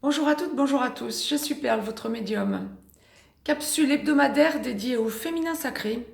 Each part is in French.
Bonjour à toutes, bonjour à tous, je suis Perle, votre médium. Capsule hebdomadaire dédiée au féminin sacré,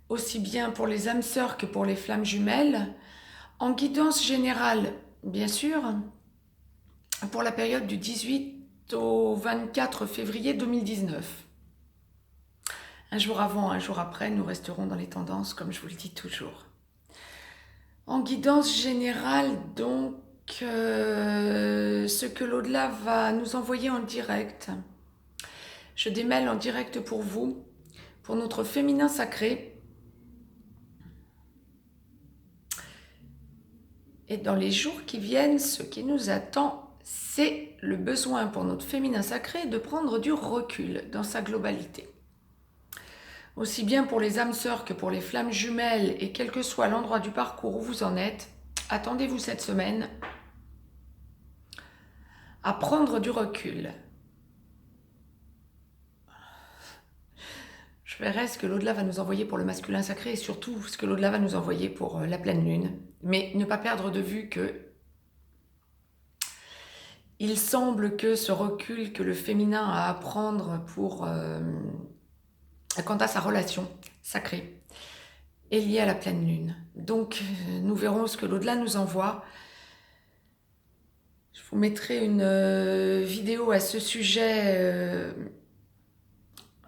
aussi bien pour les âmes sœurs que pour les flammes jumelles, en guidance générale, bien sûr, pour la période du 18 au 24 février 2019. Un jour avant, un jour après, nous resterons dans les tendances, comme je vous le dis toujours. En guidance générale, donc, ce que l'au-delà va nous envoyer en direct. Je démêle en direct pour vous, pour notre féminin sacré. Et dans les jours qui viennent, ce qui nous attend, c'est le besoin pour notre féminin sacré de prendre du recul dans sa globalité. Aussi bien pour les âmes sœurs que pour les flammes jumelles, et quel que soit l'endroit du parcours où vous en êtes, attendez-vous cette semaine à prendre du recul. Je verrai ce que l'au-delà va nous envoyer pour le masculin sacré et surtout ce que l'au-delà va nous envoyer pour la pleine lune. Mais ne pas perdre de vue que il semble que ce recul que le féminin a à prendre quant à sa relation sacrée est lié à la pleine lune. Donc nous verrons ce que l'au-delà nous envoie. Je vous mettrai une vidéo à ce sujet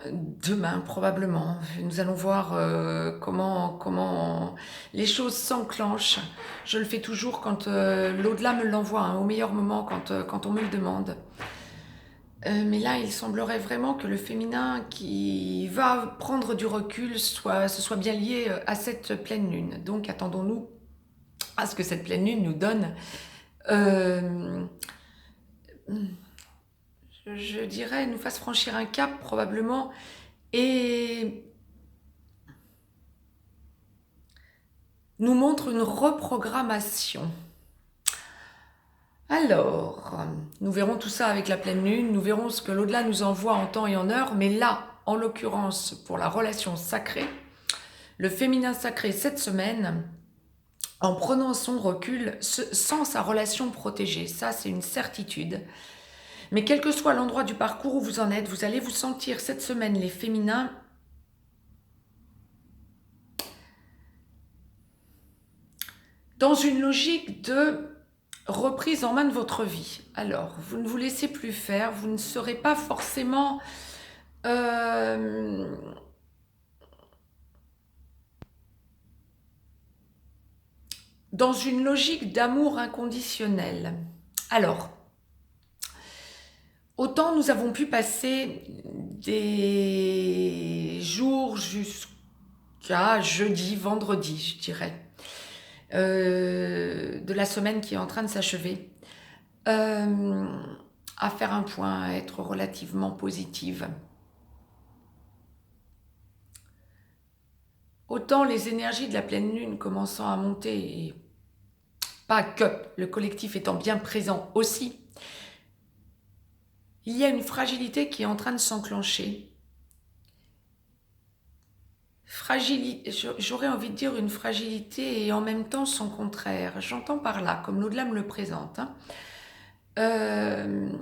demain probablement. Nous allons voir comment les choses s'enclenchent. Je le fais toujours quand l'au-delà me l'envoie, au meilleur moment quand on me le demande. Mais là, il semblerait vraiment que le féminin qui va prendre du recul se soit bien lié à cette pleine lune. Donc attendons-nous à ce que cette pleine lune nous donne, je dirais, nous fasse franchir un cap probablement et nous montre une reprogrammation. Alors, nous verrons tout ça avec la pleine lune, nous verrons ce que l'au-delà nous envoie en temps et en heure, mais là, en l'occurrence, pour la relation sacrée, le féminin sacré cette semaine, en prenant son recul, sans sa relation protégée, ça c'est une certitude. Mais quel que soit l'endroit du parcours où vous en êtes, vous allez vous sentir cette semaine, les féminins, dans une logique de reprise en main de votre vie. Alors, vous ne vous laissez plus faire, vous ne serez pas forcément dans une logique d'amour inconditionnel. Alors, autant nous avons pu passer des jours jusqu'à jeudi, vendredi, je dirais, de la semaine qui est en train de s'achever, à faire un point, à être relativement positive. Autant les énergies de la pleine lune commençant à monter, et pas que, le collectif étant bien présent aussi, il y a une fragilité qui est en train de s'enclencher. J'aurais envie de dire une fragilité et en même temps son contraire. J'entends par là, comme l'au-delà me le présente. Ne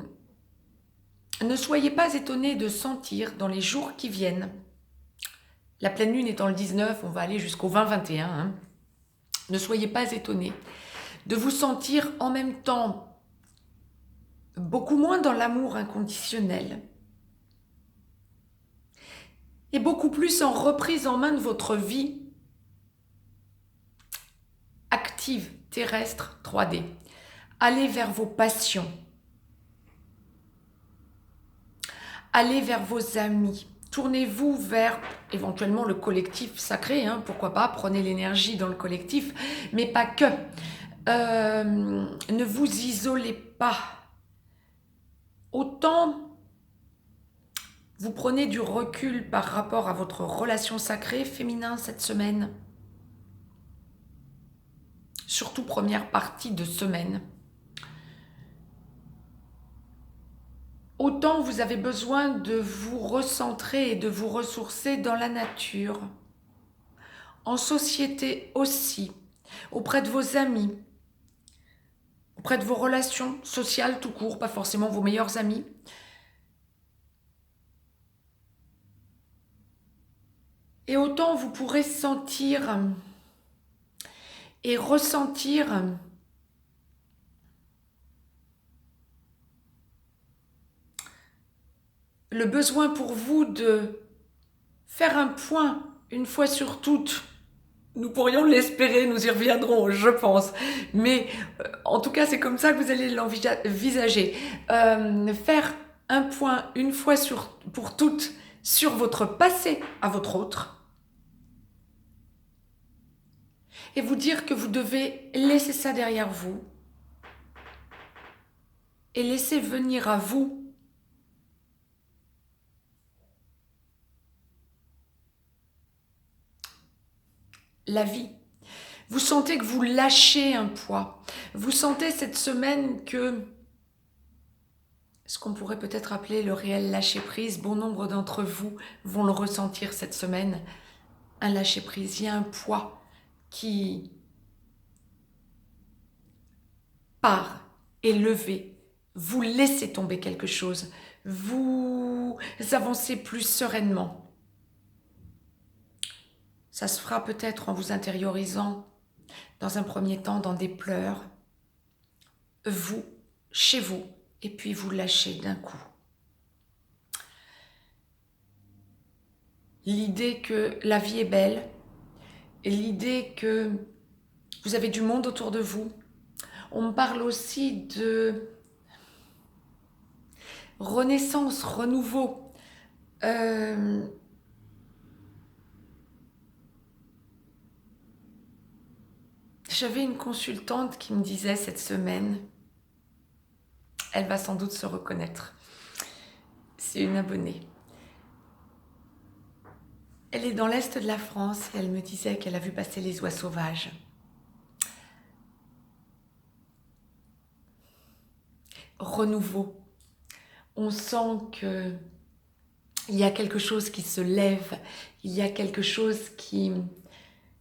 soyez pas étonnés de sentir dans les jours qui viennent, la pleine lune étant le 19, on va aller jusqu'au 20-21, ne soyez pas étonnés de vous sentir en même temps beaucoup moins dans l'amour inconditionnel et beaucoup plus en reprise en main de votre vie active, terrestre, 3D. Allez vers vos passions. Allez vers vos amis. Tournez-vous vers éventuellement le collectif sacré, pourquoi pas, prenez l'énergie dans le collectif, mais pas que. Ne vous isolez pas. Autant vous prenez du recul par rapport à votre relation sacrée féminin cette semaine, surtout première partie de semaine, autant vous avez besoin de vous recentrer et de vous ressourcer dans la nature, en société aussi, auprès de vos amis, auprès de vos relations sociales tout court, pas forcément vos meilleurs amis. Et autant vous pourrez sentir et ressentir le besoin pour vous de faire un point une fois sur toutes. Nous pourrions l'espérer, nous y reviendrons, je pense. Mais en tout cas, c'est comme ça que vous allez l'envisager. Faire un point une fois pour toutes sur votre passé à votre autre. Et vous dire que vous devez laisser ça derrière vous. Et laisser venir à vous la vie. Vous sentez que vous lâchez un poids. Vous sentez cette semaine que ce qu'on pourrait peut-être appeler le réel lâcher-prise, bon nombre d'entre vous vont le ressentir cette semaine. Un lâcher-prise, il y a un poids qui part, est levé. Vous laissez tomber quelque chose. Vous avancez plus sereinement. Ça se fera peut-être en vous intériorisant dans un premier temps dans des pleurs. Vous, chez vous, et puis vous lâchez d'un coup. L'idée que la vie est belle, et l'idée que vous avez du monde autour de vous. On me parle aussi de renaissance, renouveau. J'avais une consultante qui me disait cette semaine, elle va sans doute se reconnaître, c'est une abonnée. Elle est dans l'Est de la France et elle me disait qu'elle a vu passer les oies sauvages. Renouveau. On sent que il y a quelque chose qui se lève, il y a quelque chose qui...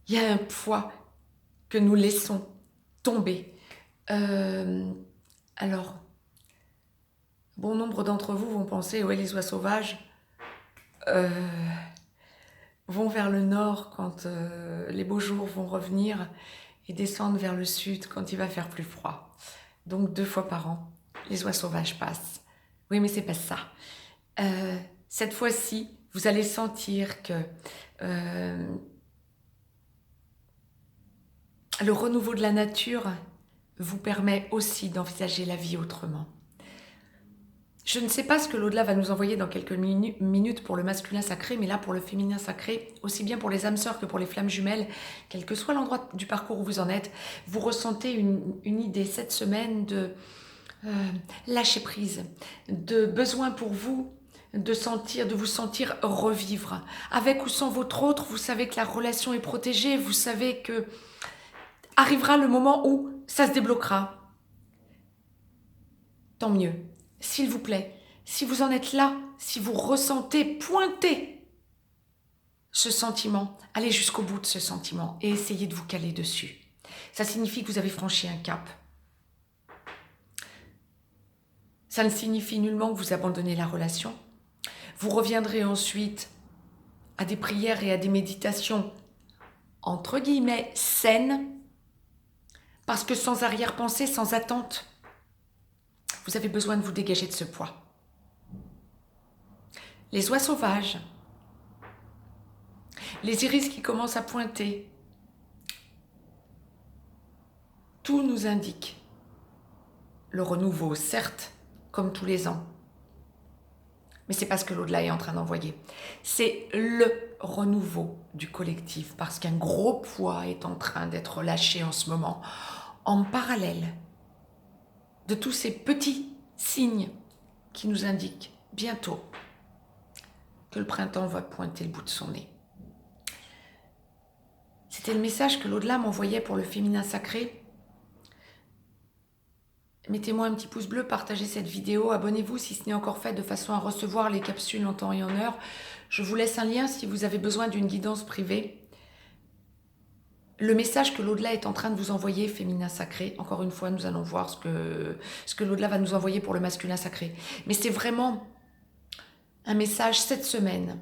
Il y a un poids que nous laissons tomber. Alors, bon nombre d'entre vous vont penser, ouais, les oies sauvages vont vers le nord quand les beaux jours vont revenir et descendre vers le sud quand il va faire plus froid. Donc 2 fois par an, les oies sauvages passent. Oui, mais c'est pas ça. Cette fois-ci, vous allez sentir que le renouveau de la nature vous permet aussi d'envisager la vie autrement. Je ne sais pas ce que l'au-delà va nous envoyer dans quelques minutes pour le masculin sacré, mais là pour le féminin sacré, aussi bien pour les âmes sœurs que pour les flammes jumelles, quel que soit l'endroit du parcours où vous en êtes, vous ressentez une idée cette semaine de lâcher prise, de besoin pour vous de vous sentir revivre. Avec ou sans votre autre, vous savez que la relation est protégée, vous savez que arrivera le moment où ça se débloquera. Tant mieux. S'il vous plaît, si vous en êtes là, si vous ressentez, pointez ce sentiment, allez jusqu'au bout de ce sentiment et essayez de vous caler dessus. Ça signifie que vous avez franchi un cap. Ça ne signifie nullement que vous abandonnez la relation. Vous reviendrez ensuite à des prières et à des méditations entre guillemets saines, parce que sans arrière-pensée, sans attente, vous avez besoin de vous dégager de ce poids. Les oies sauvages, les iris qui commencent à pointer, tout nous indique le renouveau, certes, comme tous les ans. Mais c'est pas ce que l'au-delà est en train d'envoyer. C'est le renouveau du collectif, parce qu'un gros poids est en train d'être lâché en ce moment, en parallèle de tous ces petits signes qui nous indiquent bientôt que le printemps va pointer le bout de son nez. C'était le message que l'au-delà m'envoyait pour le féminin sacré. Mettez-moi un petit pouce bleu, partagez cette vidéo, abonnez-vous si ce n'est encore fait de façon à recevoir les capsules en temps et en heure. Je vous laisse un lien si vous avez besoin d'une guidance privée. le message que l'au-delà est en train de vous envoyer, féminin sacré. Encore une fois, nous allons voir ce que l'au-delà va nous envoyer pour le masculin sacré. Mais c'est vraiment un message cette semaine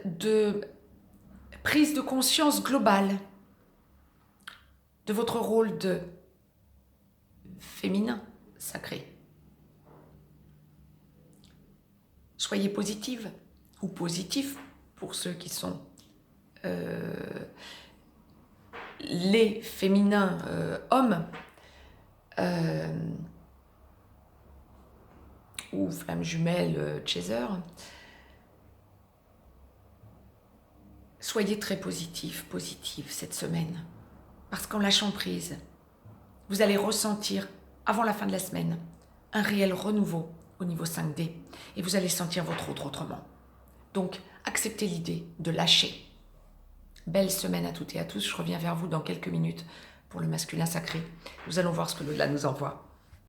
de prise de conscience globale de votre rôle de féminin sacré. Soyez positive ou positif pour ceux qui sont les féminins hommes ou flammes jumelles chaser. Soyez très positif, positive cette semaine. Parce qu'en lâchant prise, vous allez ressentir, avant la fin de la semaine, un réel renouveau au niveau 5D. Et vous allez sentir votre autre autrement. Donc, acceptez l'idée de lâcher. Belle semaine à toutes et à tous. Je reviens vers vous dans quelques minutes pour le masculin sacré. Nous allons voir ce que l'au-delà nous envoie.